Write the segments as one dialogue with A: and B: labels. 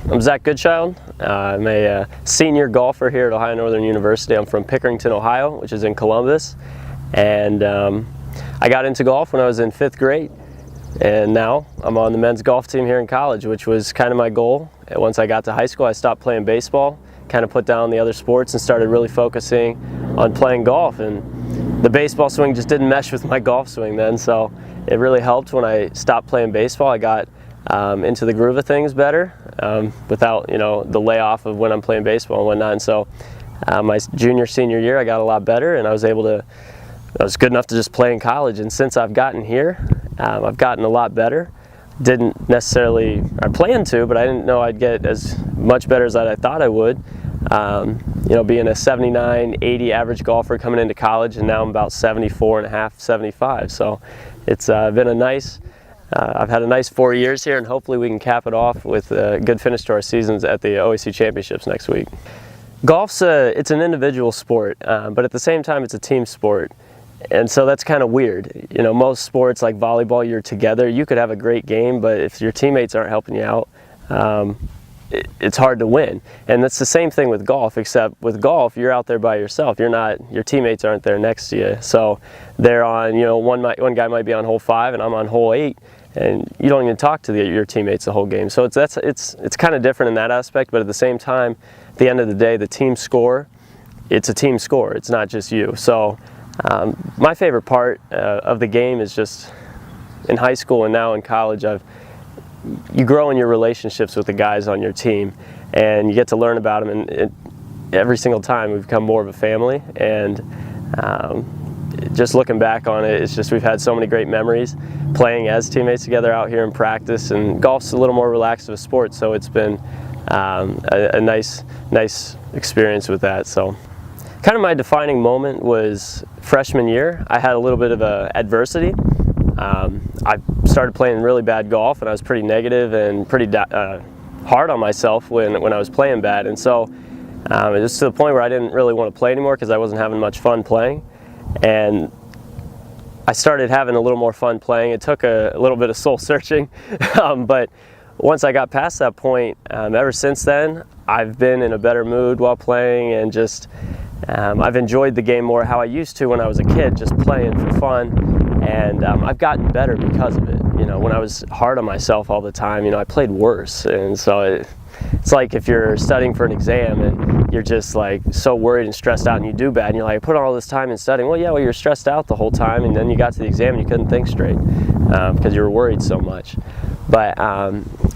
A: I'm Zack Goodchild. I'm a senior golfer here at Ohio Northern University. I'm from Pickerington, Ohio, which is in Columbus. And I got into golf when I was in 5th grade. And now I'm on the men's golf team here in college, which was kind of my goal. And once I got to high school, I stopped playing baseball, kind of put down the other sports and started really focusing on playing golf. And the baseball swing just didn't mesh with my golf swing then, so it really helped when I stopped playing baseball. I got into the groove of things better without, the layoff of when I'm playing baseball and whatnot. And so my senior year, I got a lot better, and I was good enough to just play in college. And since I've gotten here, I've gotten a lot better. Didn't necessarily, I planned to, but I didn't know I'd get as much better as I thought I would. Being a 79, 80 average golfer coming into college, and now I'm about 74 and a half, 75. So it's been a nice, I've had a nice 4 years here, and hopefully we can cap it off with a good finish to our seasons at the OAC Championships next week. Golf's it's an individual sport, but at the same time it's a team sport. And so that's kind of weird. Most sports like volleyball, you're together. You could have a great game, but if your teammates aren't helping you out, it's hard to win. And that's the same thing with golf, except with golf, you're out there by yourself. Your teammates aren't there next to you. So they're on, one guy might be on hole 5 and I'm on hole 8, and you don't even talk to your teammates the whole game. So it's kind of different in that aspect, but at the same time, at the end of the day, the team score, it's a team score. It's not just you. So my favorite part of the game is just in high school and now in college, you grow in your relationships with the guys on your team, and you get to learn about them, and every single time we become more of a family. And just looking back on it, it's just we've had so many great memories playing as teammates together out here in practice. And golf's a little more relaxed of a sport, so it's been a nice experience with that. So kind of my defining moment was freshman year. I had a little bit of adversity. I started playing really bad golf, and I was pretty negative and pretty hard on myself when I was playing bad. And so it was to the point where I didn't really want to play anymore because I wasn't having much fun playing. And I started having a little more fun playing. It took a little bit of soul searching, but once I got past that point, ever since then, I've been in a better mood while playing, and just I've enjoyed the game more how I used to when I was a kid, just playing for fun. And I've gotten better because of it. When I was hard on myself all the time, I played worse. And so it's like if you're studying for an exam and you're just like so worried and stressed out and you do bad, and you're like, I put all this time in studying. Well, you're stressed out the whole time, and then you got to the exam and you couldn't think straight because you were worried so much. But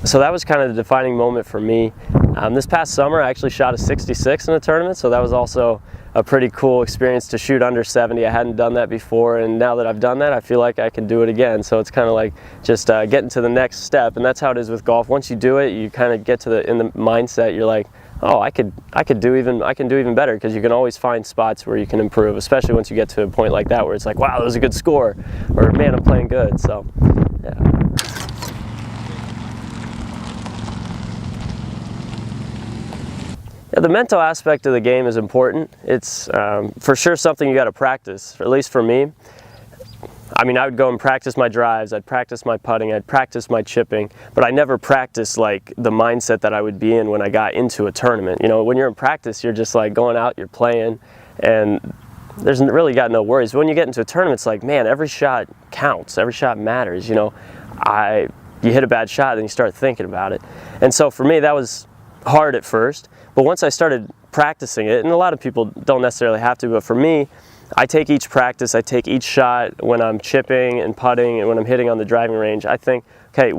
A: so that was kind of the defining moment for me. This past summer, I actually shot a 66 in a tournament, so that was also a pretty cool experience to shoot under 70. I hadn't done that before, and now that I've done that, I feel like I can do it again. So it's kind of like just getting to the next step, and that's how it is with golf. Once you do it, you kind of get in the mindset. You're like, oh, I can do even better, because you can always find spots where you can improve, especially once you get to a point like that where it's like, wow, that was a good score, or man, I'm playing good. So yeah. Yeah, the mental aspect of the game is important. It's for sure something you got to practice, at least for me. I mean, I would go and practice my drives, I'd practice my putting, I'd practice my chipping, but I never practiced like the mindset that I would be in when I got into a tournament. When you're in practice, you're just like going out, you're playing, and there's really got no worries. But when you get into a tournament, it's like, man, every shot counts, every shot matters. You hit a bad shot, then you start thinking about it. And so for me, that was hard at first, but once I started practicing it, and a lot of people don't necessarily have to, but for me, I take each practice, I take each shot when I'm chipping and putting and when I'm hitting on the driving range. I think, okay,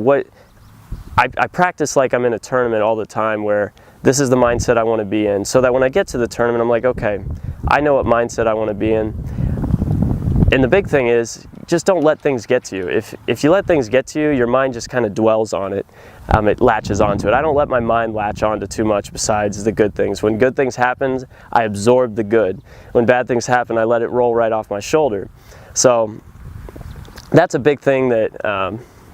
A: I practice like I'm in a tournament all the time, where this is the mindset I want to be in, so that when I get to the tournament, I'm like, okay, I know what mindset I want to be in. And the big thing is, just don't let things get to you. If you let things get to you, your mind just kind of dwells on it. It latches onto it. I don't let my mind latch onto too much besides the good things. When good things happen, I absorb the good. When bad things happen, I let it roll right off my shoulder. So that's a big thing that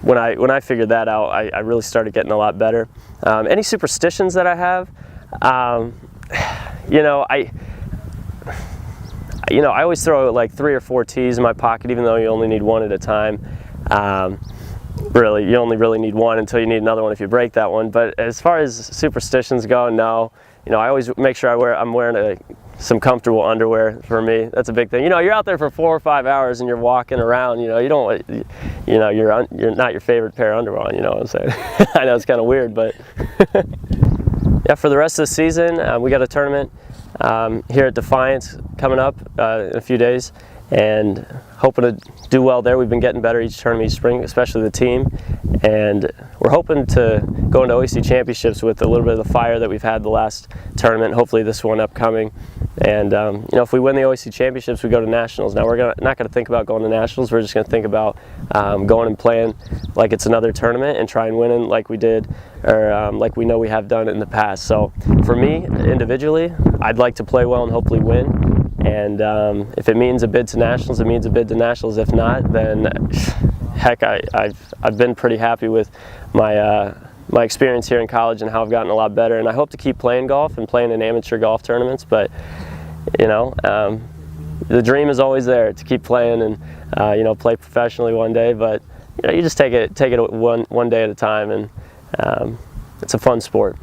A: when I figured that out, I really started getting a lot better. Any superstitions that I have, I always throw like 3 or 4 tees in my pocket, even though you only need one at a time. really, you only really need one until you need another one if you break that one. But as far as superstitions go, no. You know, I always make sure I'm wearing some comfortable underwear for me. That's a big thing. You know, you're out there for 4 or 5 hours and you're walking around. You know, you're not your favorite pair of underwear on. You know what I'm saying? I know it's kind of weird, but yeah. For the rest of the season, we got a tournament here at Defiance coming up in a few days, and hoping to do well there. We've been getting better each tournament, each spring, especially the team, and we're hoping to go into OEC championships with a little bit of the fire that we've had the last tournament, hopefully this one upcoming. And you know, if we win the OEC championships, we go to nationals. Now we're not going to think about going to nationals. We're just going to think about going and playing like it's another tournament and try and winning like we did, or like we know we have done in the past. So for me individually, I'd like to play well and hopefully win. And if it means a bid to nationals, it means a bid to nationals. If not, then heck, I've been pretty happy with my my experience here in college and how I've gotten a lot better. And I hope to keep playing golf and playing in amateur golf tournaments. But you know, the dream is always there to keep playing and you know, play professionally one day. But you know, you just take it one day at a time, and it's a fun sport.